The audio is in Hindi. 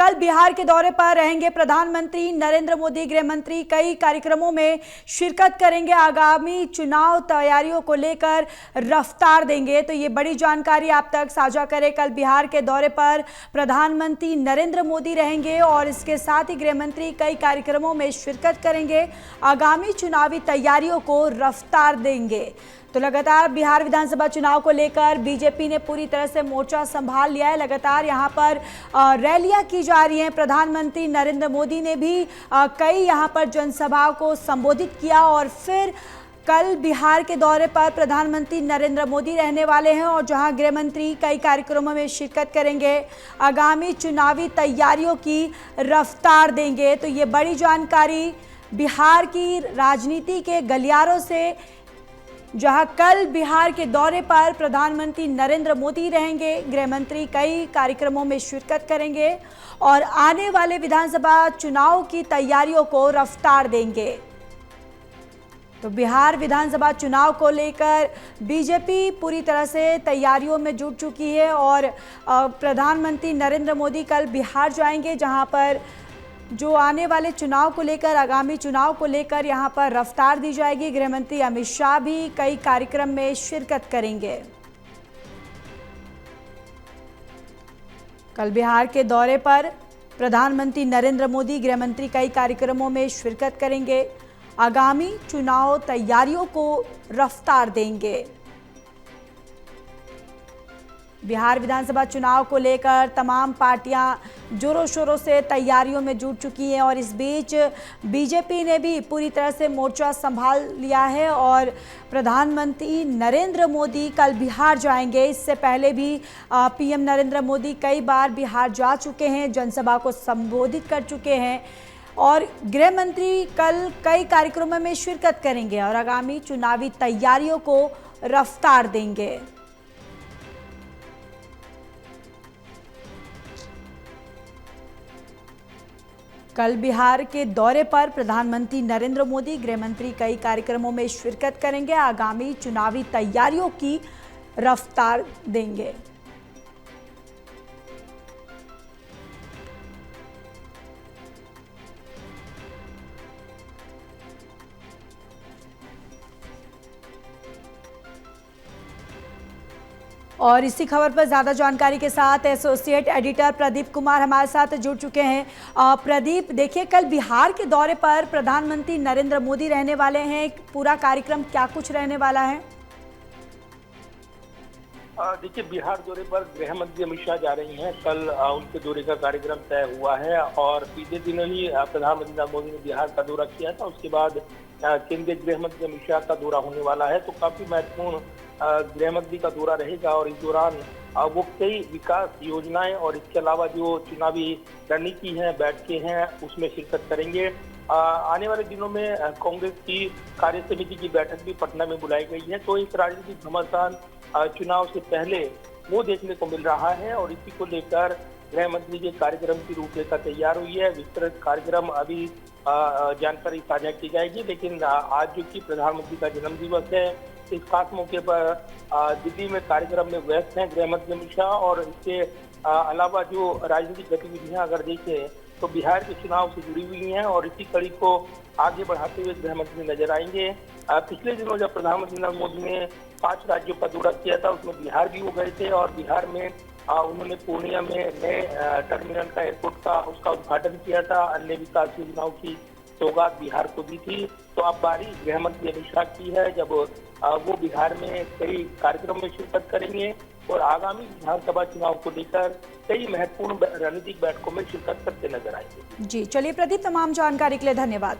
कल बिहार के दौरे पर रहेंगे प्रधानमंत्री नरेंद्र मोदी। गृह मंत्री कई कार्यक्रमों में शिरकत करेंगे। आगामी चुनाव तैयारियों को लेकर रफ्तार देंगे। तो ये बड़ी जानकारी आप तक साझा करें। कल बिहार के दौरे पर प्रधानमंत्री नरेंद्र मोदी रहेंगे और इसके साथ ही गृह मंत्री कई कार्यक्रमों में शिरकत करेंगे। आगामी चुनावी तैयारियों को रफ्तार देंगे। तो लगातार बिहार विधानसभा चुनाव को लेकर बीजेपी ने पूरी तरह से मोर्चा संभाल लिया है। लगातार यहां पर रैलियां की जा रही हैं। प्रधानमंत्री नरेंद्र मोदी ने भी कई यहां पर जनसभा को संबोधित किया और फिर कल बिहार के दौरे पर प्रधानमंत्री नरेंद्र मोदी रहने वाले हैं और जहां गृह मंत्री कई कार्यक्रमों में शिरकत करेंगे, आगामी चुनावी तैयारियों की रफ्तार देंगे। तो ये बड़ी जानकारी बिहार की राजनीति के गलियारों से, जहां कल बिहार के दौरे पर प्रधानमंत्री नरेंद्र मोदी रहेंगे, गृह मंत्री कई कार्यक्रमों में शिरकत करेंगे और आने वाले विधानसभा चुनाव की तैयारियों को रफ्तार देंगे। तो बिहार विधानसभा चुनाव को लेकर बीजेपी पूरी तरह से तैयारियों में जुट चुकी है और प्रधानमंत्री नरेंद्र मोदी कल बिहार जाएंगे, जहां पर जो आने वाले चुनाव को लेकर, आगामी चुनाव को लेकर यहां पर रफ्तार दी जाएगी। गृह मंत्री अमित शाह भी कई कार्यक्रम में शिरकत करेंगे। कल बिहार के दौरे पर प्रधानमंत्री नरेंद्र मोदी, गृह मंत्री कई कार्यक्रमों में शिरकत करेंगे। आगामी चुनाव तैयारियों को रफ्तार देंगे। बिहार विधानसभा चुनाव को लेकर तमाम पार्टियां जोरों शोरों से तैयारियों में जुट चुकी हैं और इस बीच बीजेपी ने भी पूरी तरह से मोर्चा संभाल लिया है और प्रधानमंत्री नरेंद्र मोदी कल बिहार जाएंगे। इससे पहले भी पीएम नरेंद्र मोदी कई बार बिहार जा चुके हैं, जनसभा को संबोधित कर चुके हैं और गृह मंत्री कल कई कार्यक्रमों में शिरकत करेंगे और आगामी चुनावी तैयारियों को रफ्तार देंगे। कल बिहार के दौरे पर प्रधानमंत्री नरेंद्र मोदी, गृह मंत्री कई कार्यक्रमों में शिरकत करेंगे। आगामी चुनावी तैयारियों की रफ्तार देंगे। और इसी खबर पर ज़्यादा जानकारी के साथ एसोसिएट एडिटर प्रदीप कुमार हमारे साथ जुड़ चुके हैं। प्रदीप, देखिए कल बिहार के दौरे पर प्रधानमंत्री नरेंद्र मोदी रहने वाले हैं, पूरा कार्यक्रम क्या कुछ रहने वाला है? देखिए, बिहार दौरे पर गृह मंत्री अमित शाह जा रही हैं। कल उनके दौरे का कार्यक्रम तय हुआ है और बीते दिनों ही प्रधानमंत्री नरेंद्र मोदी ने बिहार का दौरा किया था। उसके बाद केंद्रीय गृह मंत्री अमित शाह का दौरा होने वाला है। तो काफी महत्वपूर्ण गृह मंत्री का दौरा रहेगा और इस दौरान वो कई विकास योजनाएं और इसके अलावा जो चुनावी रणनीति है, बैठकें हैं, उसमें शिरकत करेंगे। आने वाले दिनों में कांग्रेस की कार्य समिति की बैठक भी पटना में बुलाई गई है। तो एक राजनीतिक घमासान चुनाव से पहले वो देखने को मिल रहा है और इसी को लेकर गृह मंत्री के कार्यक्रम की रूपरेखा तैयार हुई है। विस्तृत कार्यक्रम अभी जानकारी साझा की जाएगी, लेकिन आज जो कि प्रधानमंत्री का जन्म दिवस है, इस खास मौके पर दिल्ली में कार्यक्रम में व्यस्त हैं गृह मंत्री अमित शाह। और इसके अलावा जो राजनीतिक गतिविधियां अगर देखें तो बिहार के चुनाव से जुड़ी हुई हैं और इसी कड़ी को आगे बढ़ाते हुए गृह मंत्री नजर आएंगे। पिछले दिनों जब प्रधानमंत्री नरेंद्र मोदी ने 5 राज्यों का दौरा किया था, उसमें बिहार भी वो गए थे और बिहार में उन्होंने पूर्णिया में नए टर्मिनल का, एयरपोर्ट का, उसका उद्घाटन किया था। अन्य विकास योजनाओं की सौगात बिहार को दी थी। तो अब बारी गृह मंत्री अमित शाह की है, जब वो बिहार में कई कार्यक्रम में शिरकत करेंगे और आगामी विधानसभा चुनाव को लेकर कई महत्वपूर्ण रणनीतिक बैठकों में शिरकत करते नजर आएंगे। जी, चलिए प्रदीप, तमाम जानकारी के लिए धन्यवाद।